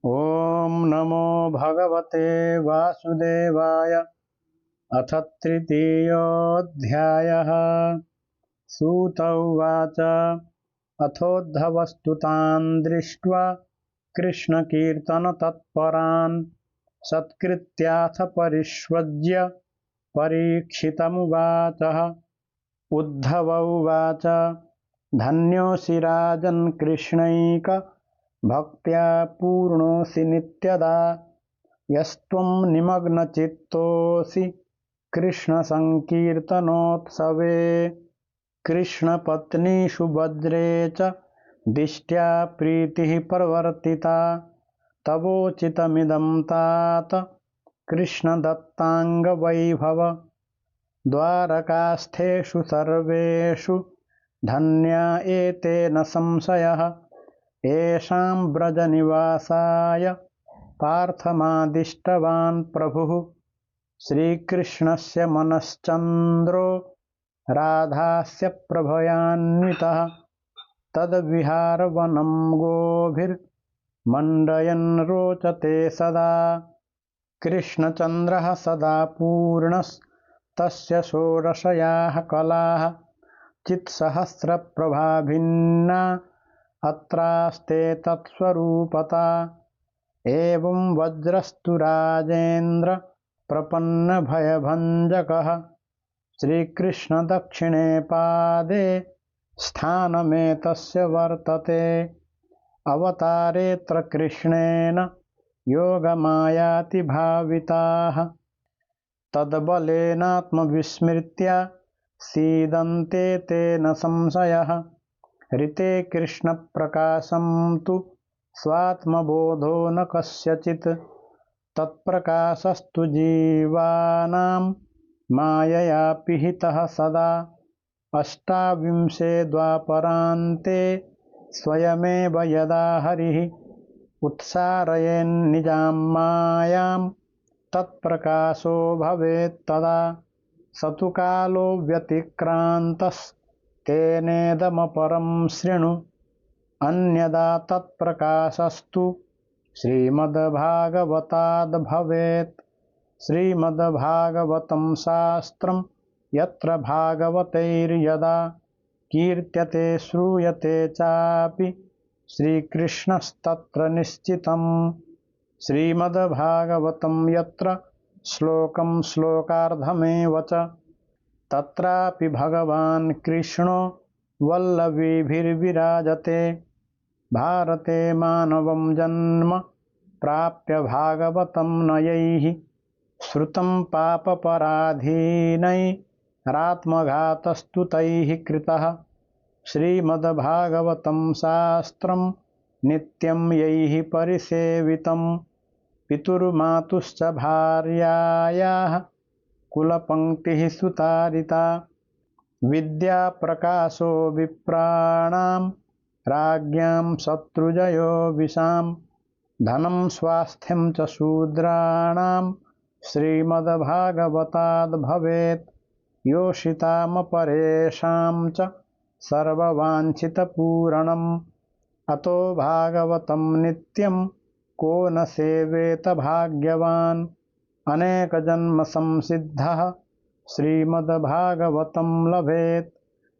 ॐ नमो भगवते वासुदेवाय। अथ तृतीयोऽध्यायः। सूत उवाच अथोद्धवस्तुतान् दृष्ट्वा कृष्णकीर्तनतत्परान् सत्कृत्याथ परिष्वज्य परीक्षितमुवाचः। उद्धव उवाच धन्योऽसि राजन् कृष्णैक भक्त्या पूर्णोऽसि नित्यदा यस्त्वं निमग्नचित्तोऽसि कृष्णसङ्कीर्तनोत्सवे। कृष्णपत्नीषु वज्रे च दिष्ट्या प्रीतिः प्रवर्तिता तवोचितमिदं तात कृष्णदत्ताङ्गवैभव। द्वारकास्थेषु सर्वेषु धन्या एतेन संशयः येषां व्रजनिवासाय पार्थमादिष्टवान् प्रभुः। श्रीकृष्णस्य मनश्चन्द्रो राधास्य प्रभयान्वितः तद्विहारवनं गोभिर्मण्डयन् रोचते सदा। कृष्णचन्द्रः सदा पूर्णस्तस्य षोडशयाः कलाः चित्सहस्रप्रभाभिन्ना अत्रास्ते तत्स्वरूपता। एवं वज्रस्तु राजेन्द्र प्रपन्नभयभञ्जकः श्रीकृष्णदक्षिणे पादे स्थानमेतस्य वर्तते। अवतारेऽत्र कृष्णेन योगमायातिभाविताः तद्बलेनात्मविस्मृत्य सीदन्ते तेन संशयः। ऋते कृष्णप्रकाशं तु स्वात्मबोधो न कस्यचित् तत्प्रकाशस्तु जीवानां मायया पिहितः सदा। अष्टाविंशे द्वापरान्ते स्वयमेव यदा हरिः उत्सारयेन्निजां मायां तत्प्रकाशो भवेत्तदा। स तु कालो व्यतिक्रान्तस्तेनेदमपरं शृणु अन्यदा तत्प्रकाशस्तु श्रीमद्भागवताद्भवेत्। श्रीमद्भागवतं शास्त्रं यत्र भागवतैर्यदा कीर्त्यते श्रूयते चापि श्रीकृष्णस्तत्र निश्चितम्। श्रीमद्भागवतं यत्र श्लोकं श्लोकार्धमेव च तत्रापि भगवान् कृष्णो वल्लवीभिर्विराजते। भारते मानवं जन्म प्राप्य भागवतं नयैः श्रुतं पापपराधीनैरात्मघातस्तु तैः कृतः। श्रीमद्भागवतं शास्त्रं नित्यं यैः परिसेवितं पितुर्मातुश्च भार्यायाः कुलपङ्क्तिः सुतारिता। विद्याप्रकाशो विप्राणां राज्ञां शत्रुजयो विशां धनं स्वास्थ्यं च शूद्राणां श्रीमद्भागवताद् भवेत्। योषितामपरेषां च सर्ववाञ्छितपूरणम् अतो भागवतं नित्यं को न सेवेत भाग्यवान्। अनेकजन्मसंसिद्धः श्रीमद्भागवतं लभेत्।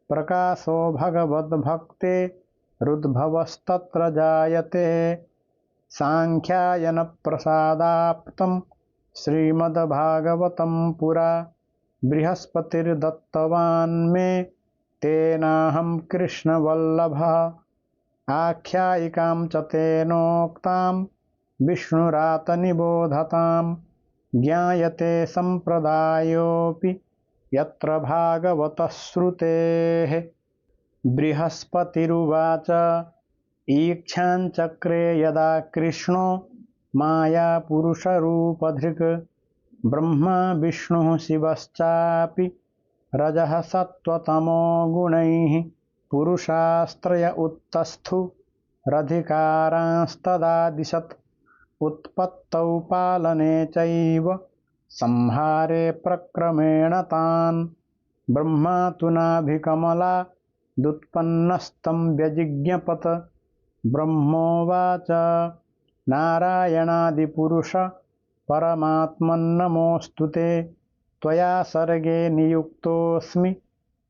प्रकाशो भगवद्भक्तेरुद्भवस्तत्र जायते। साङ्ख्यायनप्रसादाप्तं श्रीमद्भागवतं पुरा बृहस्पतिर्दत्तवान् मे तेनाहं कृष्णवल्लभः। आख्यायिकां च तेनोक्तां विष्णुरातनिबोधतां ज्ञायते सम्प्रदायोऽपि यत्र भागवतः श्रुतेः। बृहस्पतिरुवाच ईक्षाञ्चक्रे यदा कृष्णो मायापुरुषरूपधृक् ब्रह्मा विष्णुः शिवश्चापि रजः सत्त्वतमो गुणैः पुरुषास्त्रय उत्तस्थु रधिकारांस्तदादिशत्। उत्पत्तौ पालने चैव संहारे प्रक्रमेण तान् ब्रह्मा तु नाभिकमलादुत्पन्नस्तं व्यजिज्ञपत्। ब्रह्मोवाच नारायणादिपुरुष परमात्मन्नमोऽस्तु ते। त्वया सर्गे नियुक्तोऽस्मि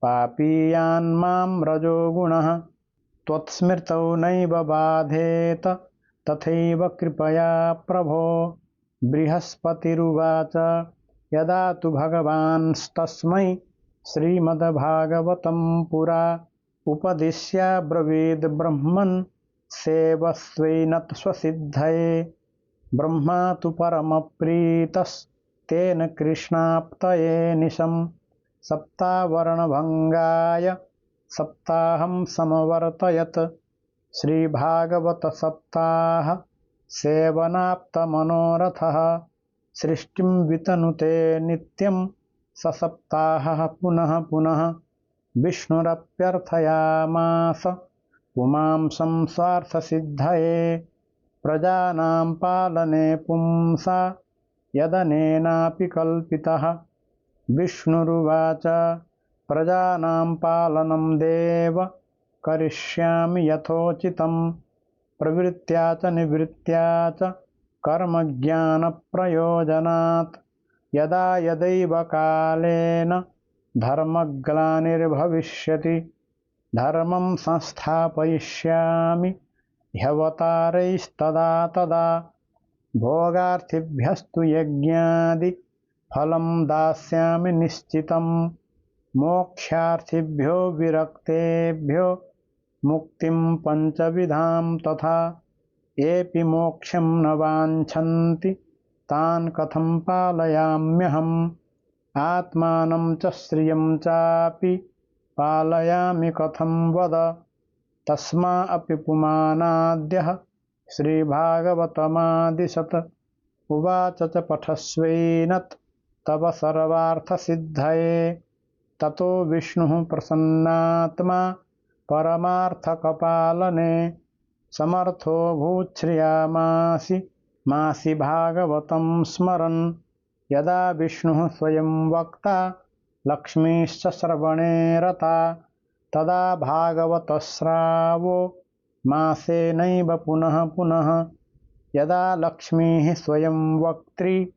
पापीयान्मां रजोगुणः। त्वत्स्मृतौ नैव बाधेत तथैव कृपया प्रभो। बृहस्पतिरुवाच यदा तु भगवांस्तस्मै श्रीमद्भागवतं पुरा उपदिश्याब्रवीद् ब्रह्मन् सेवस्वैनत्स्वसिद्धये। ब्रह्मा तु परमप्रीतस्तेन कृष्णाप्तये निशम् सप्तावर्णभङ्गाय सप्ताहं समवर्तयत्। श्रीभागवतसप्ताह सेवनाप्तमनोरथः सृष्टिं वितनुते नित्यं स सप्ताहः पुनः पुनः। विष्णुरप्यर्थयामास पुमांसं स्वार्थसिद्धये प्रजानां पालने पुंसा यदनेनापि कल्पितः। विष्णुरुवाच प्रजानां पालनं देव करिष्यामि यथोचितं प्रवृत्त्या च निवृत्त्या च कर्मज्ञानप्रयोजनात्। यदा यदैव कालेन धर्मग्लानिर्भविष्यति धर्मं संस्थापयिष्यामि ह्यवतारैस्तदा तदा। भोगार्थिभ्यस्तु यज्ञादि फलं दास्यामि निश्चितं मोक्षार्थिभ्यो विरक्तेभ्यो मुक्तिं पञ्चविधां तथा। येऽपि मोक्षं न वाञ्छन्ति तान् कथं पालयाम्यहम्। आत्मानं च श्रियं चापि पालयामि कथं वद। तस्मा अपि पुमानाद्यः श्रीभागवतमादिशत्। उवाच च पठस्वैनत् तव सर्वार्थसिद्धये। ततो विष्णुः प्रसन्नात्मा परमार्थकपालने समर्थो भूच्छ्रियामासि भागवतं स्मरन्। यदा विष्णुः स्वयं वक्ता लक्ष्मीश्च श्रवणे रता तदा भागवतश्रावो मासेनैव पुनः पुनः। यदा लक्ष्मीः स्वयं वक्त्री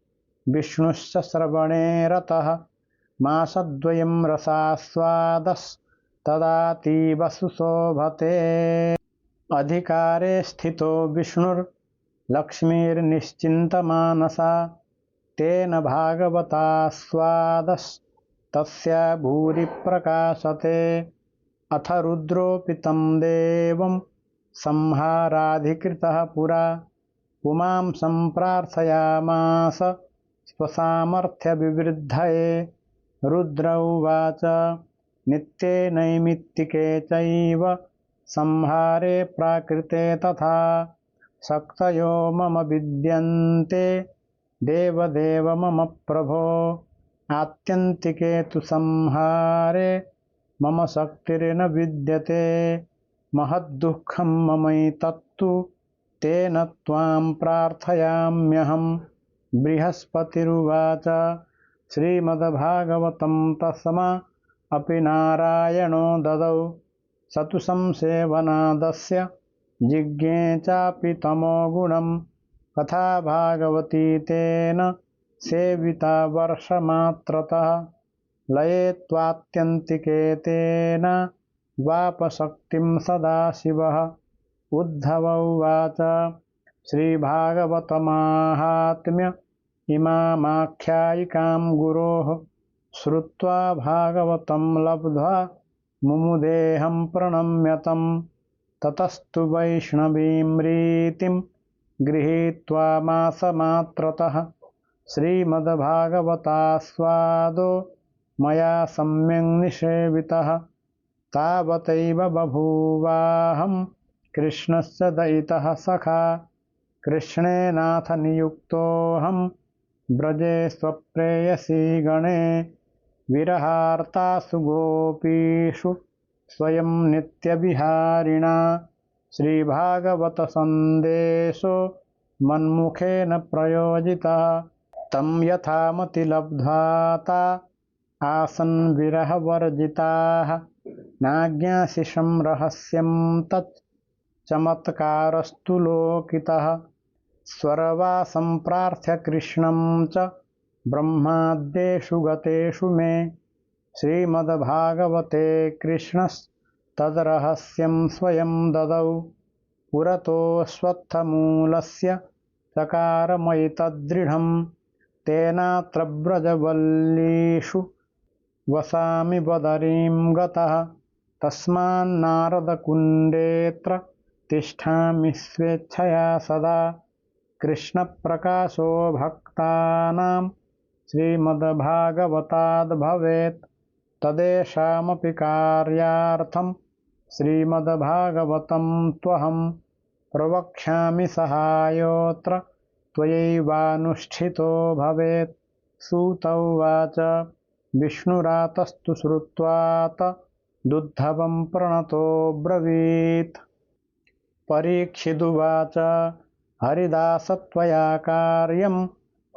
विष्णुश्च श्रवणे रतः मासद्वयं रसास्वादस्तदातीव सुशोभते। अधिकारे स्थितो विष्णुर्लक्ष्मीर्निश्चिन्तमानसा तेन भागवतास्वादस्तस्या भूरि प्रकाशते। अथ रुद्रोऽपि तं देवं संहाराधिकृतः पुरा पुमांसं प्रार्थयामास स्वसामर्थ्यविवृद्धये। रुद्र उवाच नित्ये नैमित्तिके चैव संहारे प्राकृते तथा शक्तयो मम विद्यन्ते देवदेव मम प्रभो। आत्यन्तिके तु संहारे मम शक्तिर्न विद्यते महद्दुःखं ममैतत्तु तेन त्वां प्रार्थयाम्यहम्। बृहस्पतिरुवाच श्रीमद्भागवतं तस्मा अपि नारायणो ददौ स तु संसेवनादस्य जिज्ञे चापि तमो गुणं। कथा भागवती तेन सेविता वर्षमात्रतः लये त्वात्यन्तिके तेन वापशक्तिं सदाशिवः। उद्धव उवाच श्रीभागवतमाहात्म्य इमामाख्यायिकां गुरोः श्रुत्वा भागवतं लब्ध्वा मुमुदेहं प्रणम्यतं। ततस्तु वैष्णवीं रीतिं गृहीत्वा मासमात्रतः श्रीमद्भागवतास्वादो मया सम्यक् निषेवितः। तावतैव बभूवाहं कृष्णस्य दयितः सखा कृष्णेनाथ नियुक्तोऽहं ब्रजे स्वप्रेयसी गणे। विरहार्तासु गोपीषु स्वयं नित्यविहारिणा श्रीभागवतसन्देशो मन्मुखेन प्रयोजितः। तं यथामतिलब्ध्वा ता आसन् विरहवर्जिताः नाज्ञाशिषं रहस्यं तत् चमत्कारस्तु लोकितः। स्वर्वासं प्रार्थ्य कृष्णं च ब्रह्माद्येषु गतेषु मे श्रीमद्भागवते कृष्णस्तद्रहस्यं स्वयं ददौ पुरतोऽश्वत्थमूलस्य चकारमयितदृढं तेनात्र व्रजवल्लीषु वसामि बदरीं गतः तस्मान्नारदकुण्डेऽत्र तिष्ठामि स्वेच्छया सदा कृष्णप्रकाशो भक्तानां श्रीमद्भागवताद् भवेत् तदेषामपि कार्यार्थं श्रीमद्भागवतं त्वहं प्रवक्ष्यामि सहायोऽत्र त्वयैवानुष्ठितो भवेत्। सूत उवाच विष्णुरातस्तु श्रुत्वात दुद्धवं प्रणतोऽब्रवीत्। परीक्षिदुवाच हरिदास त्वया कार्यं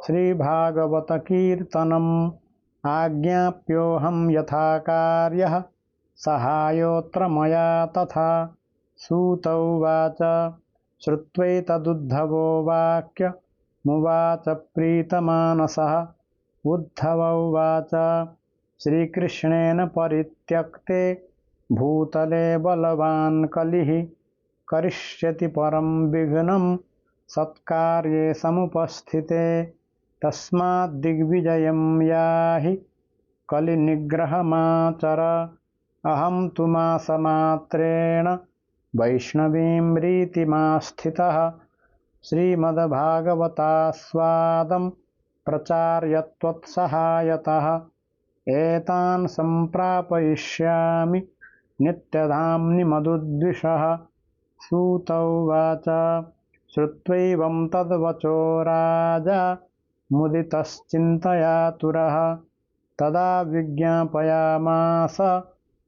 श्रीभागवतकीर्तनम् आज्ञाप्योऽहं यथा कार्यः सहायोऽत्र मया तथा। सूत उवाच श्रुत्वैतदुद्धवो वाक्यमुवाच प्रीतमानसः। उद्धव उवाच श्रीकृष्णेन परित्यक्ते भूतले बलवान् कलिः करिष्यति परं विघ्नं सत्कार्ये समुपस्थिते तस्माद्दिग्विजयं याहि कलिनिग्रहमाचर। अहं तु मासमात्रेण वैष्णवीं रीतिमास्थितः श्रीमद्भागवतास्वादं प्रचार्य त्वत्सहायतः एतान् सम्प्रापयिष्यामि नित्यधाम्नि मधुद्विषः। सूत उवाच श्रुत्वैवं तद्वचो राजा मुदितश्चिन्तयातुरः तदा विज्ञापयामास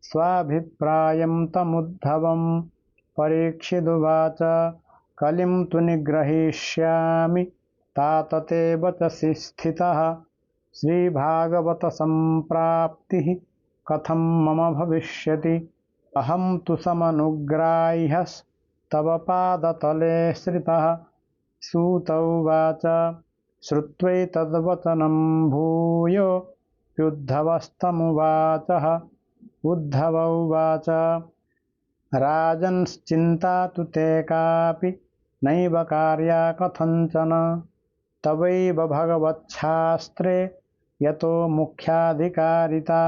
स्वाभिप्रायं तमुद्धवम्। परीक्षिदुवाच कलिं तु निग्रहीष्यामि तात ते वचसि स्थितः श्रीभागवतसम्प्राप्तिः कथं मम भविष्यति। अहं तु समनुग्राह्यस्तव पादतले श्रितः। सूत उवाच श्रुत्वैतद्वचनं भूयो युद्धवस्तमुवाचः। उद्धव उवाच राजन्श्चिन्ता तु ते कापि नैव कार्या कथञ्चन तवैव भगवच्छास्त्रे यतो मुख्याधिकारिता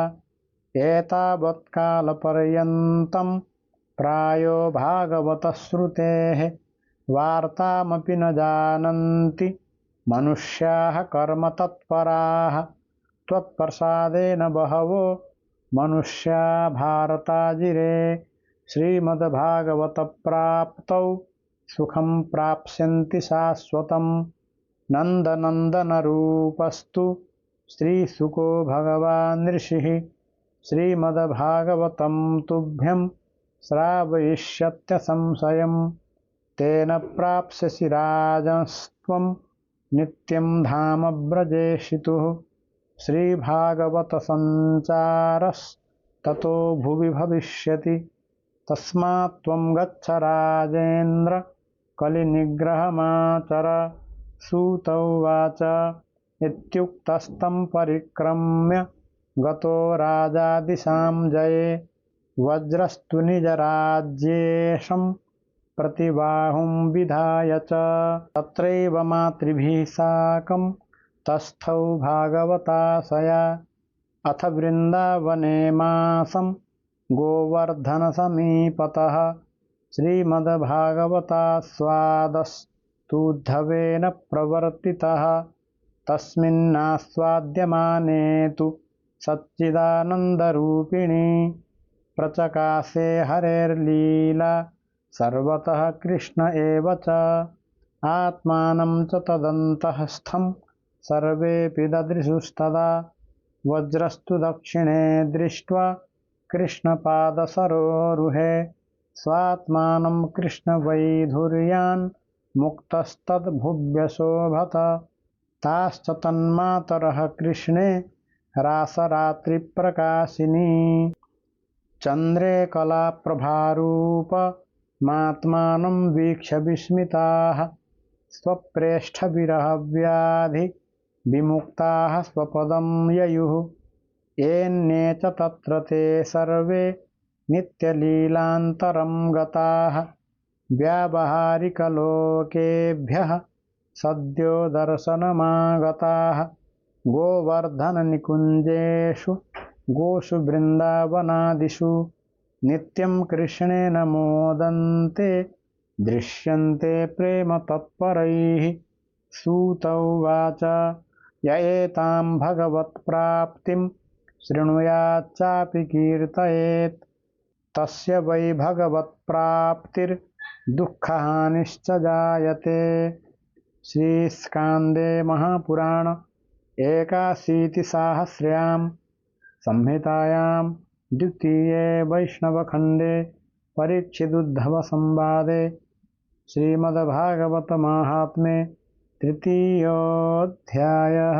एतावत्कालपर्यन्तं प्रायो भागवतश्रुतेः वार्तामपि न जानन्ति मनुष्याः कर्मतत्पराः त्वत्प्रसादेन बहवो मनुष्या भारताजिरे श्रीमद्भागवतप्राप्तौ सुखं प्राप्स्यन्ति शाश्वतम्। नन्दनन्दनरूपस्तु श्रीशुको भगवान् ऋषिः श्रीमद्भागवतं तुभ्यं श्रावयिष्यत्यसंशयम् तेन प्राप्स्यसि राजस्त्वं नित्यं धाम व्रजेशितुः श्रीभागवतसञ्चारस्ततो भुवि भविष्यति तस्मात् त्वं गच्छ राजेन्द्र कलिनिग्रहमाचर। सूत उवाच इत्युक्तस्तं परिक्रम्य गतो राजा दिशां जये वज्रस्तु निजराज्येशं प्रतिबाहुं विधाय च तत्रैव मातृभिः साकं तस्थौ भागवताशया। अथ वृन्दावने मासं गोवर्धनसमीपतः श्रीमद्भागवतास्वादस्तुद्धवेन प्रवर्तितः तस्मिन्नास्वाद्यमाने तु सच्चिदानन्दरूपिणी प्रचकाशे हरेर्लीला सर्वतः कृष्ण एव च आत्मानं च तदन्तःस्थं सर्वेऽपि ददृशुस्तदा वज्रस्तु दक्षिणे दृष्ट्वा कृष्णपादसरोरुहे स्वात्मानं कृष्णवैधुर्यान् मुक्तस्तद्भुव्यशोभत ताश्च तन्मातरः कृष्णे रासरात्रिप्रकाशिनी चन्द्रे कलाप्रभारूपमात्मानं वीक्ष्य विस्मिताः स्वप्रेष्ठविरहव्याधिविमुक्ताः स्वपदं ययुः येऽन्ये च तत्र ते सर्वे नित्यलीलान्तरं गताः व्यावहारिकलोकेभ्यः सद्यो दर्शनमागताः गोवर्धननिकुञ्जेषु गोषु बृन्दावनादिषु नित्यं कृष्णेन मोदन्ते दृश्यन्ते प्रेम तत्परैः। सूत उवाच य एतां भगवत्प्राप्तिं शृणुयाच्चापि कीर्तयेत् तस्य वै भगवत्प्राप्तिर्दुःखहानिश्च जायते। श्रीस्कान्दे महापुराण एकाशीतिसाहस्र्यां संहितायां द्वितीये वैष्णवखण्डे परीक्षिदुद्धवसंवादे श्रीमद्भागवतमाहात्म्ये तृतीयोऽध्यायः।